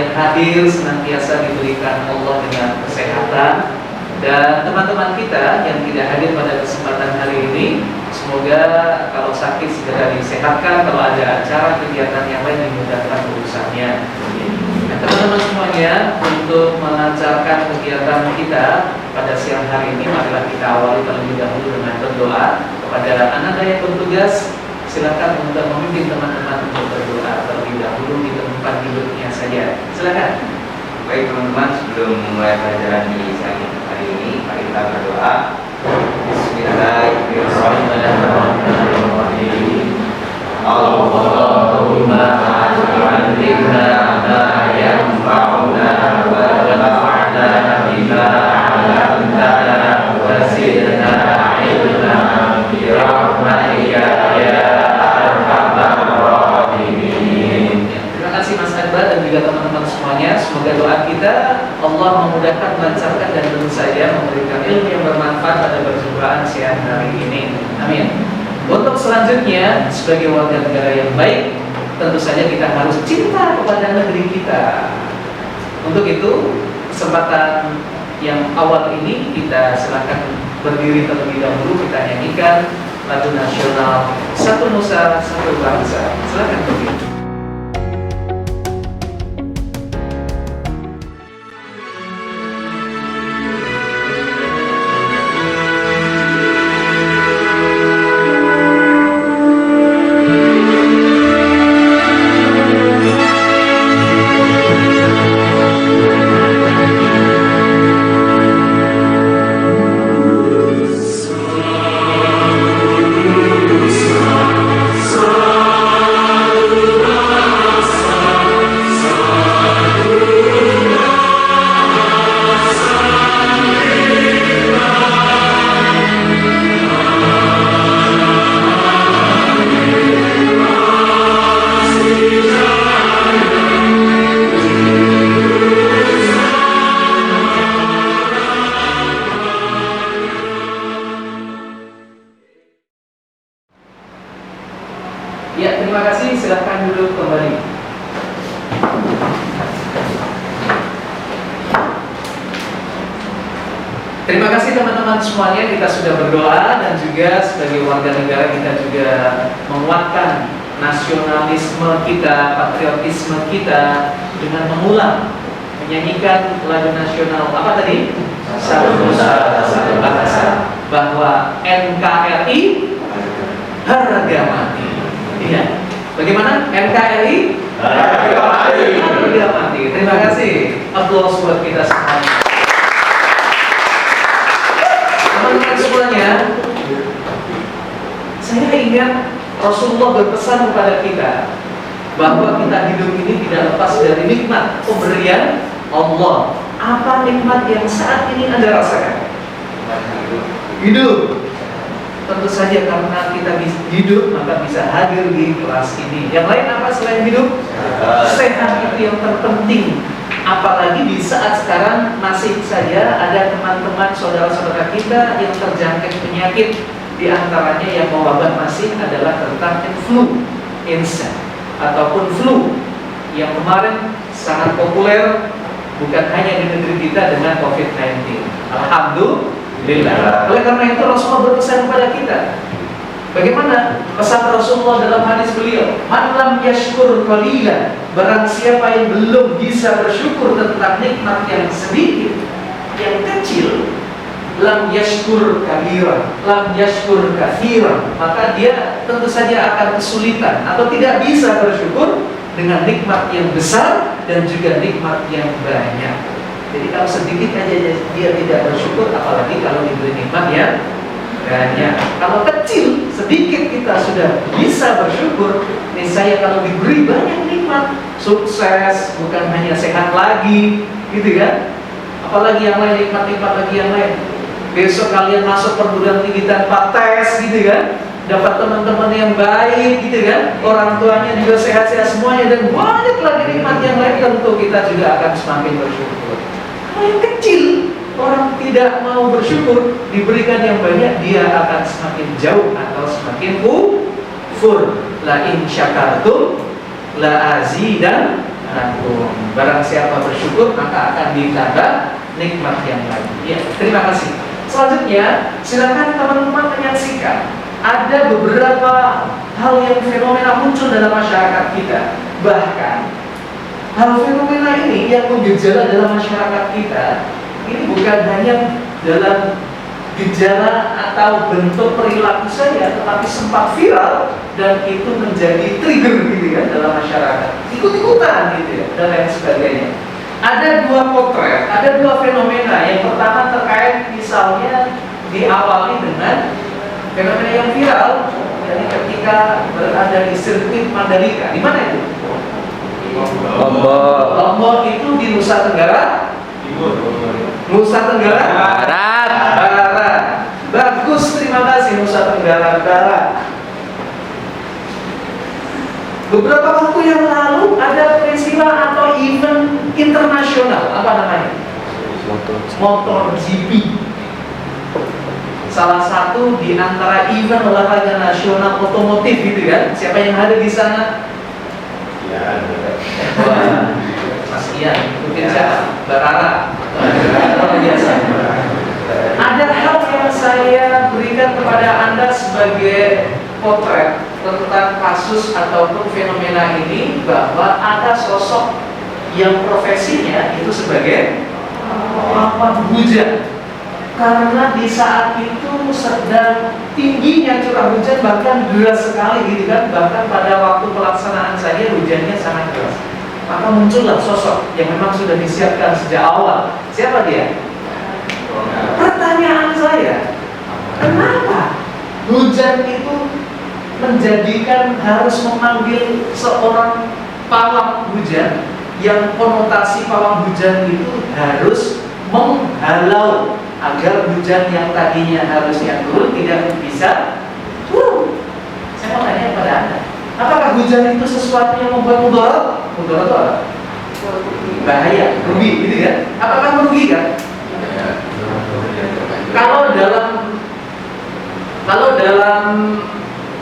yang hadir senantiasa diberikan Allah dengan kesehatan. Dan teman-teman kita yang tidak hadir pada kesempatan hari ini, semoga kalau sakit segera disehatkan, kalau ada acara kegiatan yang lain dimudahkan urusannya. Nah, teman-teman semuanya, untuk melancarkan kegiatan kita pada siang hari ini, marilah kita awali terlebih dahulu dengan berdoa. Kepada anak yang bertugas, silakan untuk memimpin teman-teman untuk berdoa terlebih dahulu di tempat duduknya saja. Silakan. Baik teman-teman, sebelum memulai pelajaran di siang hari ini, mari kita berdoa. Bismillahirrahmanirrahim. Allahumma allimna ma yanfa'una warfa'na bima 'allamtana wa zidna 'ilma bi rahmatika ya arhamar rahimin. Terima kasih Mas Akbar dan juga teman-teman semuanya. Semoga doa kita Allah memudahkan, melancarkan, dan tentu saja memberikan ilmu yang bermanfaat pada perjumpaan siang hari ini. Amin. Untuk selanjutnya, sebagai warga negara yang baik, tentu saja kita harus cinta kepada negeri kita. Untuk itu, kesempatan yang awal ini kita silakan berdiri terlebih dahulu, kita nyanyikan lagu nasional Satu Nusa Satu Bangsa. Silakan berdiri. Ya, terima kasih. Silahkan duduk kembali. Terima kasih teman-teman semuanya. Kita sudah berdoa dan juga sebagai warga negara kita juga menguatkan nasionalisme kita, patriotisme kita dengan mengulang menyanyikan lagu nasional apa tadi? Satu Nusa Satu Bangsa, bahwa NKRI harga mati. Iya. Bagaimana? NKRI harga mati. Terima kasih. Aplaus buat kita semuanya. Teman-teman semuanya, saya ingat Rasulullah berpesan kepada kita bahwa kita hidup ini tidak lepas dari nikmat pemberian Allah. Apa nikmat yang saat ini Anda rasakan? Hidup. Tentu saja karena kita hidup maka bisa hadir di kelas ini. Yang lain apa selain hidup? Sehat itu yang terpenting. Apalagi di saat sekarang masih saja ada teman-teman saudara-saudara kita yang terjangkit penyakit. Di antaranya yang mewabah masih adalah tentang influenza ataupun flu yang kemarin sangat populer bukan hanya di negeri kita dengan COVID-19. Alhamdulillah. Oleh karena itu Rasulullah berpesan kepada kita. Bagaimana pesan Rasulullah dalam hadis beliau? Man lam yashkur qalilan, barang siapa yang belum bisa bersyukur tentang nikmat yang sedikit, yang kecil, lam yashkur kabiran, lam yashkur kathiran, maka dia tentu saja akan kesulitan atau tidak bisa bersyukur dengan nikmat yang besar dan juga nikmat yang banyak. Jadi kalau sedikit aja dia tidak bersyukur, apalagi kalau diberi nikmat yang banyak. Kalau kecil, sedikit kita sudah bisa bersyukur. Niscaya kalau diberi banyak nikmat, sukses, bukan hanya sehat lagi, gitu kan? Apalagi yang lain, nikmat-nikmat lagi yang lain. Besok kalian masuk perguruan tinggi tanpa tes, gitu kan? Dapat teman-teman yang baik, gitu kan? Orang tuanya juga sehat-sehat semuanya, dan banyak lagi nikmat yang lain, tentu kita juga akan semakin bersyukur. Kalau yang kecil, orang tidak mau bersyukur, diberikan yang banyak, dia akan semakin jauh atau semakin kufur. La in syakartum la azidannakum. nanggung. Barang siapa bersyukur maka akan ditambah nikmat yang lain. Ya, terima kasih. Selanjutnya, silakan teman-teman menyaksikan ada beberapa hal yang fenomena muncul dalam masyarakat kita. Bahkan hal fenomena ini yang menggejala dalam masyarakat kita ini bukan hanya dalam gejala atau bentuk perilaku saja, tetapi sempat viral dan itu menjadi trigger gitu ya dalam masyarakat, ikut-ikutan gitu ya dan lain sebagainya. Ada dua potret, ada dua fenomena. Yang pertama terkait misalnya diawali dengan fenomena yang viral, jadi ketika berada di sirkuit Mandalika. Di mana itu? Lombok. Lombok itu di Nusa Tenggara Timur. Nusa Tenggara Barat. Barat. Bagus, terima kasih. Nusa Tenggara Barat. Beberapa waktu yang lalu ada peristiwa atau event internasional, apa namanya? MotoGP. Salah satu di antara event olahraga nasional otomotif gitu kan. Siapa yang ada di sana? Ya, Wah, Mas Ian, ikutin siapa? Barara. Luar biasa. Ada hal yang saya berikan kepada Anda sebagai potret tentang kasus ataupun fenomena ini, bahwa ada sosok yang profesinya itu sebagai pelawak hujan. Karena di saat itu sedang tingginya curah hujan, bahkan deras sekali gitu kan. Bahkan pada waktu pelaksanaan saja hujannya sangat deras. Maka muncullah sosok yang memang sudah disiapkan sejak awal. Siapa dia? Pertanyaan saya, kenapa hujan itu menjadikan harus memanggil seorang pawang hujan, yang konotasi pawang hujan itu harus menghalau agar hujan yang tadinya harusnya turun tidak bisa turun? Saya mau tanya kepada Anda, apakah hujan itu sesuatu yang membuat mudarat? Mudarat itu apa? Bahaya, rugi gitu kan? Apakah merugikan? Kalau dalam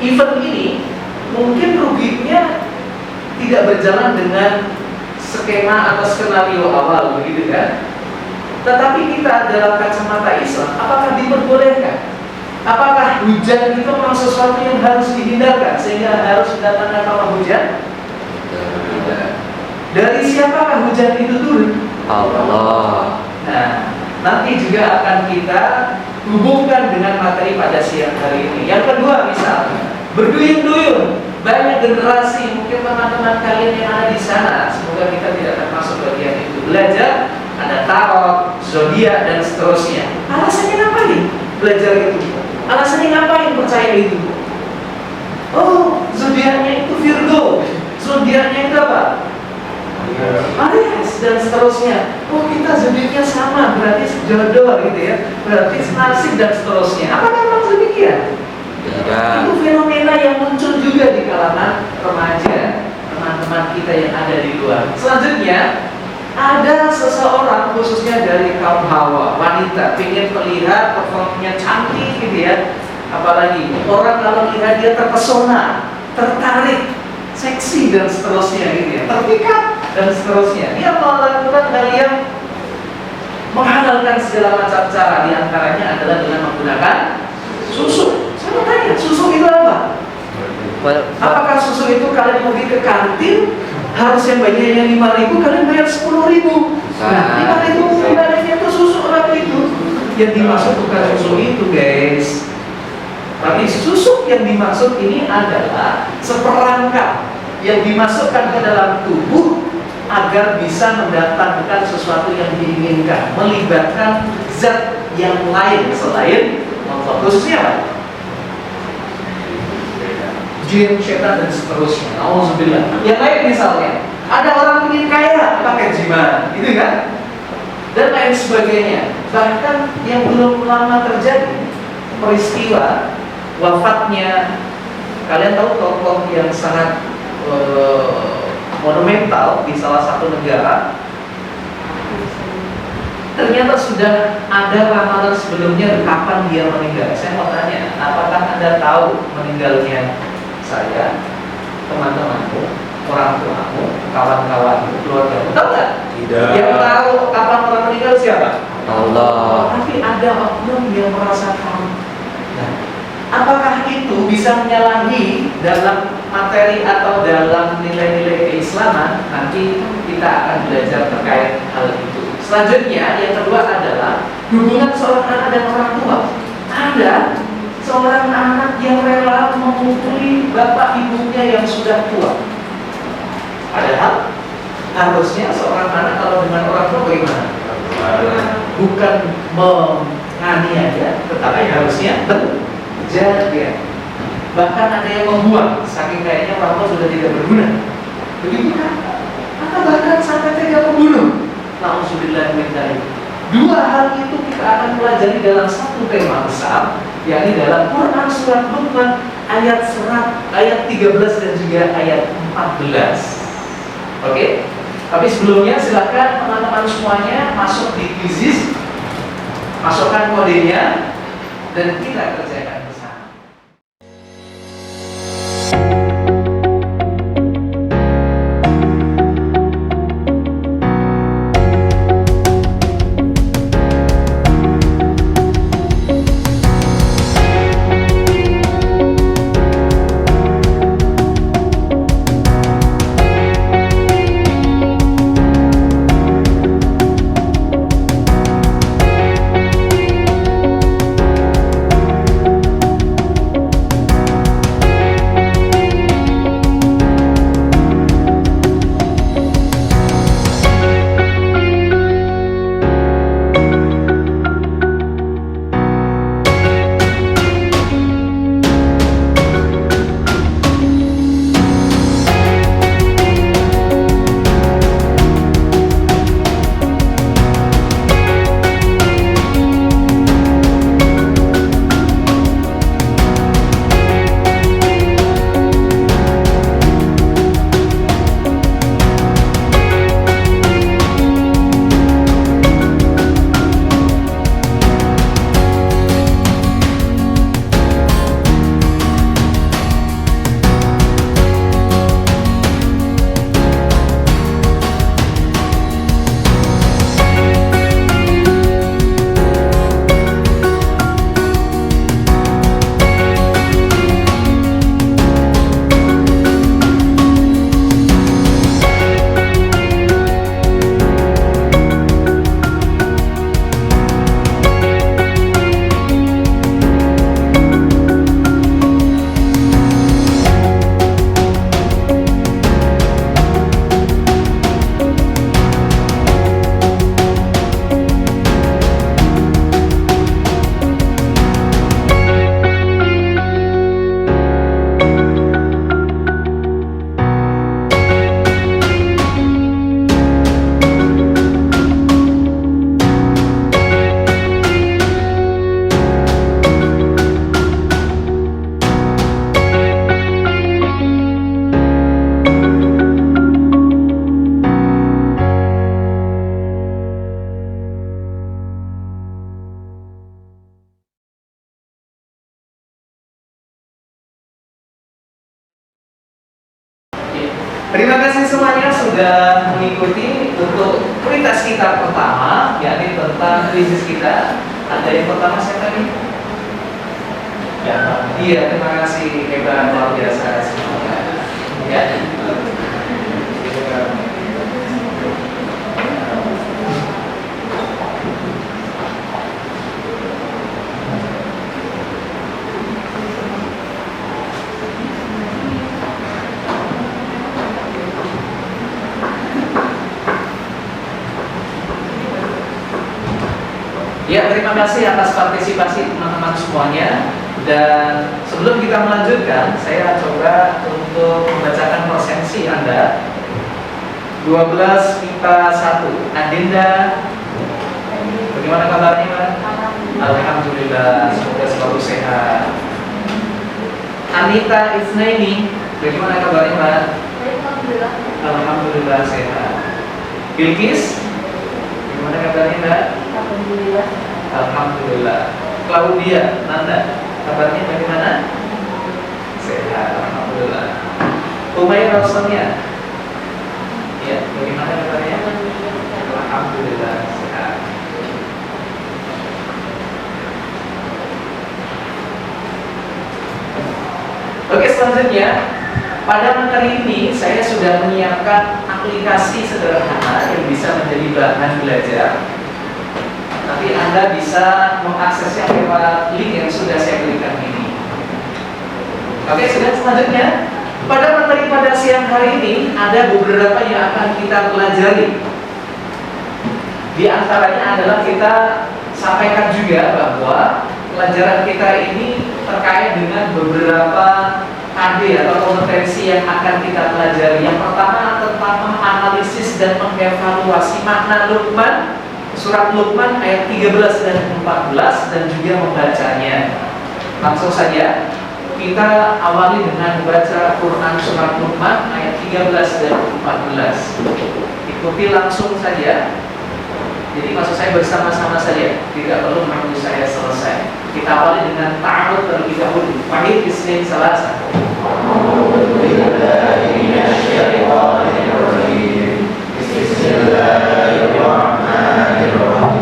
event ini mungkin ruginya tidak berjalan dengan skema atau skenario awal begitu kan. Tetapi kita dalam kacamata Islam, apakah diperbolehkan? Apakah hujan itu memang sesuatu yang harus dihindarkan sehingga harus datangnya pawang hujan? Dari siapakah hujan itu turun? Allah. Nah, nanti juga akan kita hubungkan dengan materi pada siang hari ini. Yang kedua, misalnya berduyun-duyun, banyak generasi, mungkin teman-teman kalian yang ada di sana, semoga kita tidak termasuk bagian itu, belajar ada tarot, zodiak dan seterusnya. Alasannya ngapain belajar itu? Alasannya ngapain percaya itu? Oh, zodiaknya itu Virgo, zodiaknya itu apa? Aries dan seterusnya. Oh, kita zodiaknya sama, berarti jodoh gitu ya, berarti nasib dan seterusnya. Apakah memang demikian? Tidak. Itu fenomena yang muncul juga di kalangan remaja, teman-teman kita yang ada di luar. Selanjutnya, ada seseorang khususnya dari kaum hawa, wanita, ingin terlihat performanya cantik gitu ya. Apalagi orang kalau lihat dia terpesona, tertarik, seksi dan seterusnya gitu ya, terpikat dan seterusnya. Dia melakukan hal yang menghalalkan segala macam cara, diantaranya adalah dengan menggunakan susu. Saya mau tanya, susu itu apa? Apakah susu itu kalian pergi ke kantin harus yang bayarnya 5.000, kalian bayar 10.000? Nah, 5.000 ibaratnya itu susu orang itu. Yang dimaksud bukan susu itu, guys. Tapi susu yang dimaksud ini adalah seperangkat yang dimasukkan ke dalam tubuh agar bisa mendatangkan sesuatu yang diinginkan, melibatkan zat yang lain selain Allah. Khususnya apa? Jin, setan dan seterusnya. Alhamdulillah. Yang lain misalnya, ada orang ingin kaya pakai jimat, gitu kan? Dan lain sebagainya. Bahkan yang belum lama terjadi peristiwa wafatnya, kalian tahu tokoh yang sangat monumental di salah satu negara. Ternyata sudah ada ramalan sebelumnya kapan dia meninggal. Saya mau tanya, apakah Anda tahu meninggalnya saya, teman-temanku? Orang tuamu, kawan-kawanmu, keluargamu. Tahu nggak? Tidak. Yang tahu kapan orang meninggal siapa? Allah. Tapi ada oknum yang merasa tahu. Nah, apakah itu bisa menyalahi dalam materi atau dalam nilai-nilai keislaman? Nanti kita akan belajar terkait hal itu. Selanjutnya, yang kedua adalah hubungan seorang anak dan orang tua. Ada seorang anak yang rela memukuli bapak ibunya yang sudah tua. Padahal harusnya seorang anak kalau dengan orang tua bagaimana? Bukan menganiaya, tetapi harusnya berjaga. Bahkan ada yang membuang, saking kayaknya orang tua sudah tidak berguna. Begitu kan? Atau bahkan sampai tega membunuh. Nauzubillah min dzalik. Dua hal itu kita akan pelajari dalam satu tema besar, yakni dalam Quran surat Luqman ayat 13 dan juga ayat 14. Oke? Tapi sebelumnya silakan teman-teman semuanya masuk di quizzes, masukkan kodenya dan kita kerjakan bersama. Terima kasih semuanya sudah mengikuti untuk kualitas kita pertama, yakni tentang krisis kita. Ada yang pertama siapa tadi? Ya, iya, terima kasih, hebat, luar biasa semuanya. Ya. Ya, terima kasih atas partisipasi teman-teman semuanya. Dan sebelum kita melanjutkan, saya coba untuk membacakan presensi Anda. 12 MIPA 1. Adinda, bagaimana kabarnya, Mbak? Alhamdulillah, semoga selalu sehat. Anita Isnaini, bagaimana kabarnya, Mbak? Alhamdulillah. Alhamdulillah sehat. Bilkis, bagaimana kabarnya, Mbak? Alhamdulillah. Alhamdulillah. Claudia Nanda, kabarnya bagaimana? Sehat, alhamdulillah. Umayyah Rosonia, Oke, selanjutnya pada materi ini saya sudah menyiapkan aplikasi sederhana yang bisa menjadi bahan belajar. Nanti Anda bisa mengaksesnya lewat link yang sudah saya berikan ini. Oke, sudah. Selanjutnya pada materi pada siang hari ini ada beberapa yang akan kita pelajari. Di antaranya adalah kita sampaikan juga bahwa pelajaran kita ini terkait dengan beberapa AD atau kompetensi yang akan kita pelajari. Yang pertama tentang menganalisis dan mengevaluasi makna Luqman, surat Luqman ayat 13 dan 14 dan juga membacanya. Langsung saja kita awali dengan membaca Quran surat Luqman ayat 13 dan 14. Ikuti langsung saja. Jadi maksud saya bersama-sama saja, tidak perlu menunggu saya selesai. Kita awali dengan ta'arud terlebih dahulu. Wahid Isnin Salasa. Bismillahirrahmanirrahim.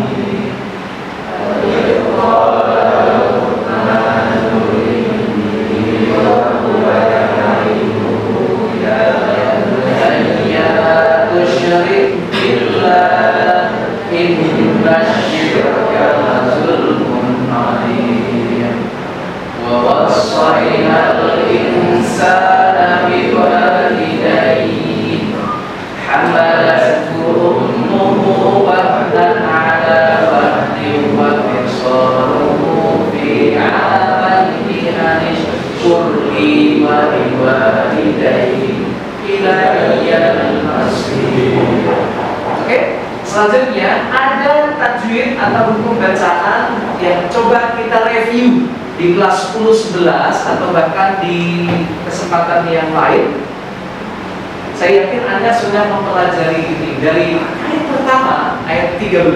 Selanjutnya ada tajwid atau hukum bacaan yang coba kita review di kelas 10-11 atau bahkan di kesempatan yang lain. Saya yakin Anda sudah mempelajari ini dari ayat pertama, ayat 13.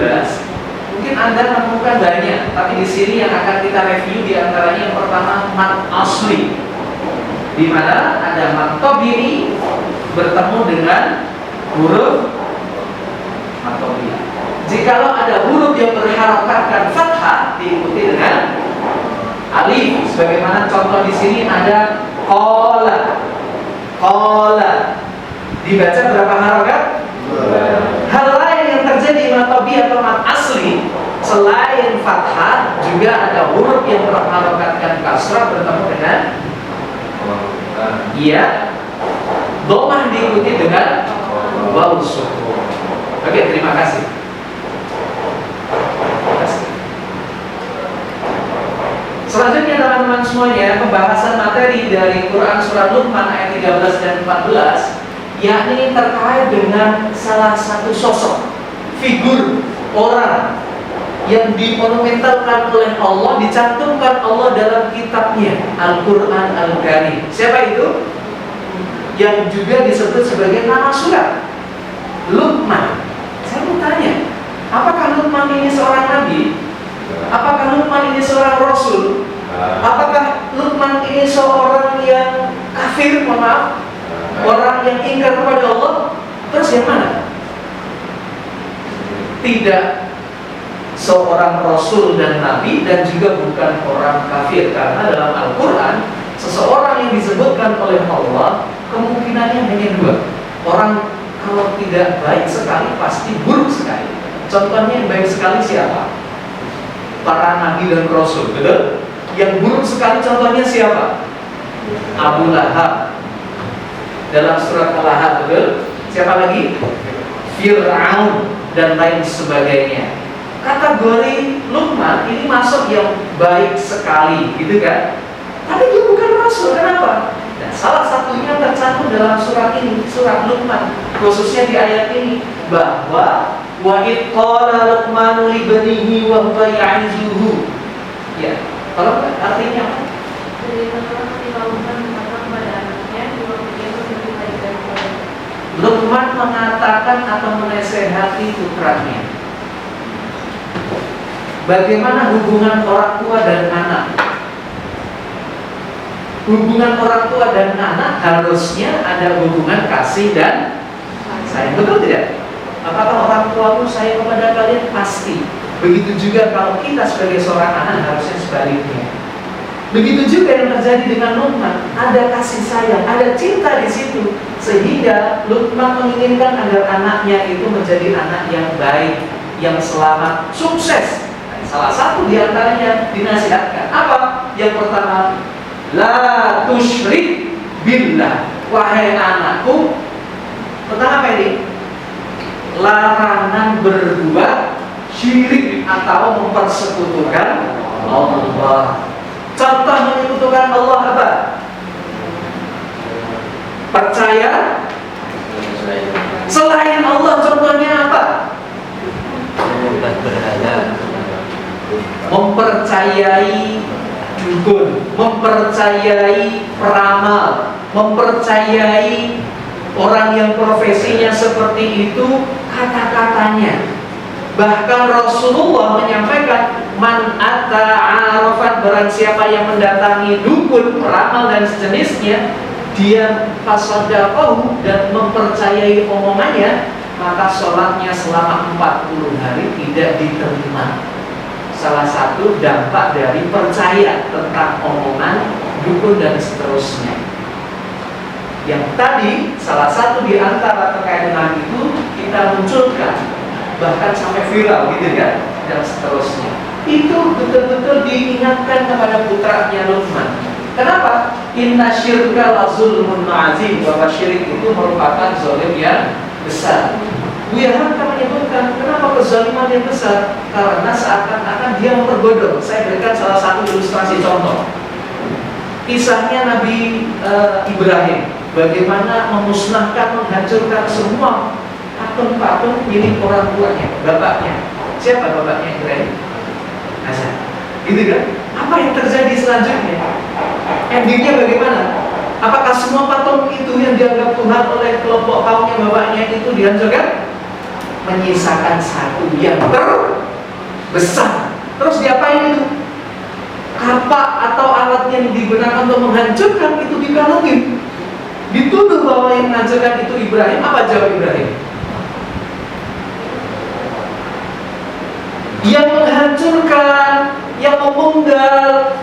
Mungkin Anda menemukan banyak, tapi di sini yang akan kita review di antaranya yang pertama mad asli, di mana ada mad tabi'i bertemu dengan huruf matobi. Jikalau ada huruf yang berharokatkan fathah diikuti dengan alif, sebagaimana contoh di sini ada qala. Qala dibaca berapa harokat? Hal lain yang terjadi matobi atau mat asli selain fathah juga ada huruf yang berharokatkan kasrah bertemu dengan iya, domah diikuti dengan waw sukun. Oke, terima kasih. Selanjutnya teman-teman semuanya, pembahasan materi dari Quran Surat Luqman ayat 13 dan 14, yakni terkait dengan salah satu sosok, figur, orang yang dimonumentalkan oleh Allah, dicantumkan Allah dalam kitabnya Al-Quran Al-Karim. Siapa itu? Yang juga disebut sebagai nama surat Luqman. Saya mau tanya, apakah Luqman ini seorang nabi? Apakah Luqman ini seorang rasul? Apakah Luqman ini seorang yang kafir, maaf, orang yang ingkar kepada Allah? Terus yang mana? Tidak seorang rasul dan nabi, dan juga bukan orang kafir. Karena dalam Al-Quran, seseorang yang disebutkan oleh Allah kemungkinannya hanya dua. Orang kalau tidak baik sekali pasti buruk sekali. Contohnya yang baik sekali siapa? Para nabi dan rasul, betul? Yang buruk sekali contohnya siapa? Abu Lahab dalam surat Al-Lahab, betul? Siapa lagi? Fir'aun dan lain sebagainya. Kategori Luqman ini masuk yang baik sekali, gitu kan? Tapi dia bukan rasul, kenapa? Dan salah satunya tercantum dalam surat ini, surat Luqman, khususnya di ayat ini, bahwa wa id qala Luqmanu li banihi wa huwa ya'izuhu. Ya, kalau artinya apa? Luqman mengatakan atau menasehati putranya. Bagaimana hubungan orang tua dan anak? Hubungan orang tua dan anak harusnya ada hubungan kasih dan sayang, betul tidak? Apakah orang tuamu sayang kepada kalian? Pasti. Begitu juga kalau kita sebagai seorang anak harusnya sebaliknya. Begitu juga yang terjadi dengan Luqman, ada kasih sayang, ada cinta di situ, sehingga Luqman menginginkan agar anaknya itu menjadi anak yang baik, yang selamat, sukses. Salah satu di antaranya dinasihatkan apa? Yang pertama, la tusyrik billah. Wahai anakku, tentang apa ini? Larangan berbuat syirik atau mempersekutukan Allah. Contoh menyekutukan Allah apa? Percaya selain Allah, contohnya apa? Bukan berhala. Mempercayai dukun, mempercayai peramal, mempercayai orang yang profesinya seperti itu, kata-katanya. Bahkan Rasulullah menyampaikan, man atta arafat, barang siapa yang mendatangi dukun, peramal dan sejenisnya, dia fasadaqahu, dan mempercayai omongannya, maka sholatnya selama 40 hari tidak diterima. Salah satu dampak dari percaya tentang omongan dukun dan seterusnya. Yang tadi salah satu di antara terkait dengan itu kita munculkan, bahkan sampai viral gitu kan, dan seterusnya. Itu betul-betul diingatkan kepada putranya Luqman. Kenapa? Inna syirka la zulmun azim, bahwa syirik itu merupakan zalim yang besar. Buya Hamka menyebutkan kenapa kezaliman yang besar? Karena seakan-akan dia memperbodoh. Saya berikan salah satu ilustrasi contoh. Kisahnya Nabi Ibrahim, bagaimana memusnahkan, menghancurkan semua patung-patung milik orang tuanya, bapaknya. Siapa bapaknya Ibrahim? Azar. Gitu kan? Apa yang terjadi selanjutnya? Endingnya bagaimana? Apakah semua patung itu yang dianggap Tuhan oleh kelompok kaumnya bapaknya itu dihancurkan? Menyisakan satu yang terbesar. Terus diapain itu? Kapak atau alat yang digunakan untuk menghancurkan itu dikalungin. Dituduh bahwa yang menghancurkan itu Ibrahim. Apa jawab Ibrahim? Yang menghancurkan, yang memunggal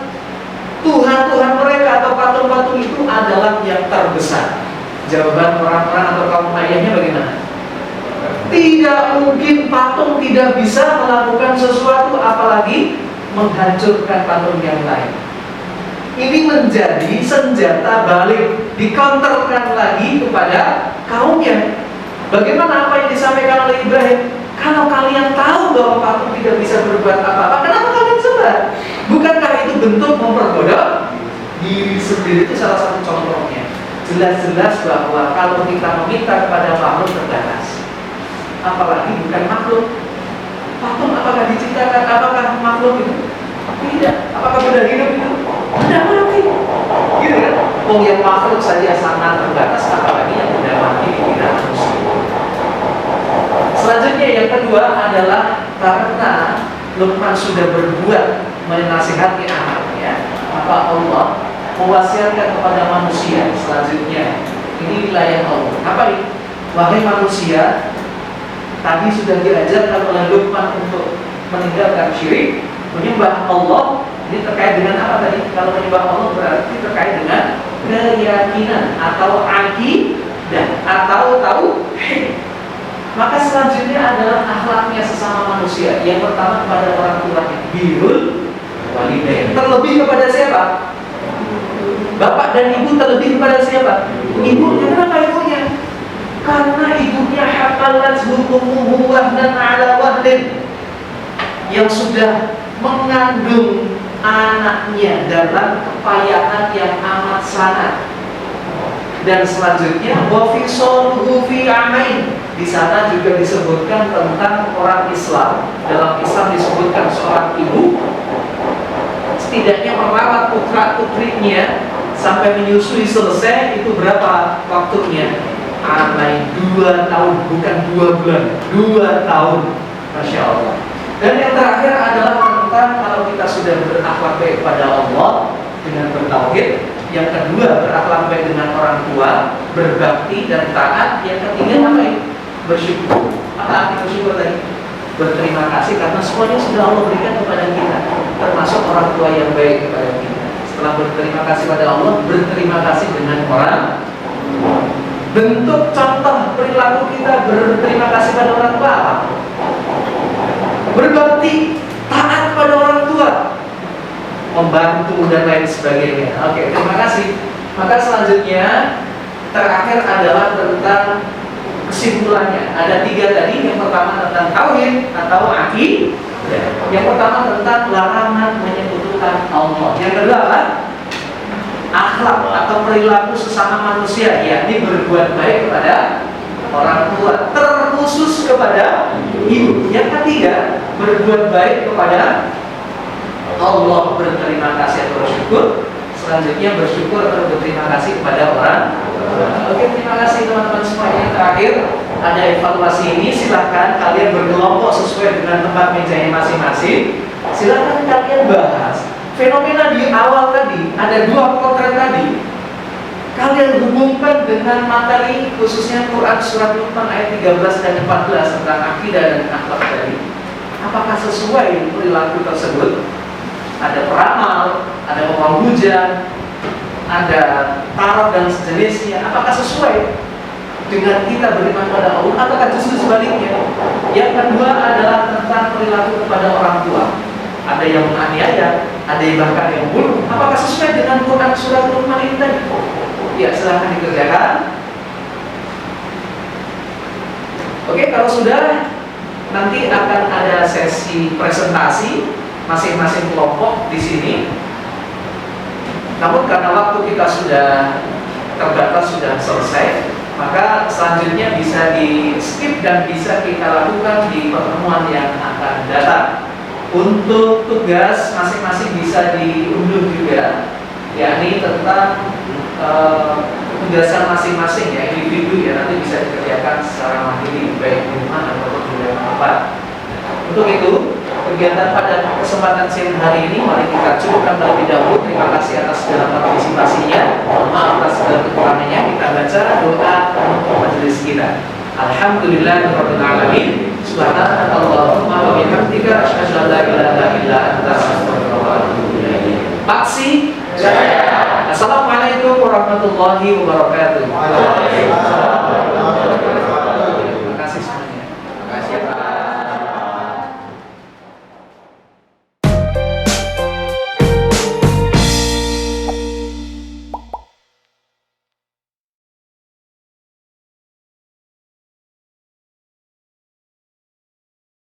Tuhan-Tuhan mereka atau patung-patung itu adalah yang terbesar. Jawaban orang-orang atau kaum ayahnya bagaimana? Tidak mungkin patung tidak bisa melakukan sesuatu, apalagi menghancurkan patung yang lain. Ini menjadi senjata balik, dikonterkan lagi kepada kaumnya. Bagaimana apa yang disampaikan oleh Ibrahim? Kalau kalian tahu bahwa patung tidak bisa berbuat apa-apa, kenapa kalian sembah? Bukankah itu bentuk memperbodoh diri sendiri? Itu salah satu contohnya. Jelas-jelas bahwa kalau kita meminta kepada makhluk terbatas, apalagi bukan makhluk. Patung apakah diciptakan? Apakah makhluk itu? Tidak. Apakah benda hidup itu? Tidak mati. Gitu kan? Oh, yang makhluk saja sangat terbatas, apalagi yang benda mati dikira manusia. Selanjutnya yang kedua adalah karena Luqman sudah berbuat menasihati anaknya, maka Allah mewasiatkan kepada manusia selanjutnya. Ini wilayah Allah. Apa ini? Wahai manusia, tadi sudah diajarkan oleh Luqman untuk meninggalkan syirik, menyembah Allah. Ini terkait dengan apa tadi? Kalau menyembah Allah berarti terkait dengan keyakinan atau akidah atau tauhid. Maka selanjutnya adalah akhlaknya sesama manusia. Yang pertama kepada orang tuanya, birrul walidain. Terlebih kepada siapa? Bapak dan ibu. Terlebih kepada siapa? Ibunya. Kenapa ibunya? Karena ibunya haqalat hukumuhu wahdan ala wahdin, yang sudah mengandung anaknya dalam kepayahan yang amat sangat. Dan selanjutnya wa fisaluhu fi amain. Di sana juga disebutkan tentang orang Islam. Dalam Islam disebutkan seorang ibu setidaknya merawat putra-putrinya sampai menyusui selesai. Itu berapa waktunya? Amain 2 tahun, bukan 2 bulan, 2 tahun. Masya Allah. Dan yang terakhir adalah tentang kalau kita sudah berakhlak baik kepada Allah dengan bertauhid. Yang kedua, berakhlak baik dengan orang tua, berbakti dan taat. Yang ketiga apa ini? Bersyukur. Apa arti bersyukur tadi? Berterima kasih karena semuanya sudah Allah berikan kepada kita, termasuk orang tua yang baik kepada kita. Setelah berterima kasih pada Allah, berterima kasih dengan orang. Bentuk contoh perilaku kita berterima kasih pada orang tua apa? Berbakti, taat pada orang tua, membantu dan lain sebagainya. Oke, terima kasih. Maka selanjutnya terakhir adalah tentang kesimpulannya. Ada 3 tadi. Yang pertama tentang tauhid atau akidah. Yang pertama tentang larangan menyekutukan Allah. Yang kedua apa? Akhlak atau perilaku sesama manusia, yakni berbuat baik kepada orang tua, terkhusus kepada ibu. Yang ketiga, berbuat baik kepada Allah, berterima kasih atau bersyukur. Selanjutnya bersyukur atau berterima kasih kepada orang. Oke, terima kasih teman-teman semuanya. Terakhir ada evaluasi ini, silahkan kalian berkelompok sesuai dengan tempat mejanya masing-masing. Silahkan kalian bahas fenomena di awal tadi, ada 2 potret tadi. Kalian hubungkan dengan materi khususnya Quran surat Luqman ayat 13 dan 14 tentang akidah dan akhlak tadi. Apakah sesuai perilaku tersebut? Ada peramal, ada pembawa hujan, ada tarot dan sejenisnya. Apakah sesuai dengan kita beriman pada Allah, ataukah justru sebaliknya? Yang kedua adalah tentang perilaku kepada orang tua. Ada yang menganiaya, ada yang bahkan yang bunuh. Apakah sesuai dengan Quran surat Luqman ini tadi? Ya, silahkan dikerjakan. Oke, kalau sudah, nanti akan ada sesi presentasi masing-masing kelompok di sini. Namun karena waktu kita sudah terbatas, sudah selesai, maka selanjutnya bisa di skip dan bisa kita lakukan di pertemuan yang akan datang. Untuk tugas masing-masing bisa diunduh juga, yakni tentang tugasan masing-masing ya, individu ya, nanti bisa dikerjakan secara mandiri baik di rumah ataupun di tempat. Untuk itu kegiatan pada kesempatan siang hari ini mari kita cukupkan terlebih dahulu. Terima kasih atas segala partisipasinya, maaf atas segala kekurangannya. Kita baca doa untuk majelis kita. Alhamdulillahirabbil alamin.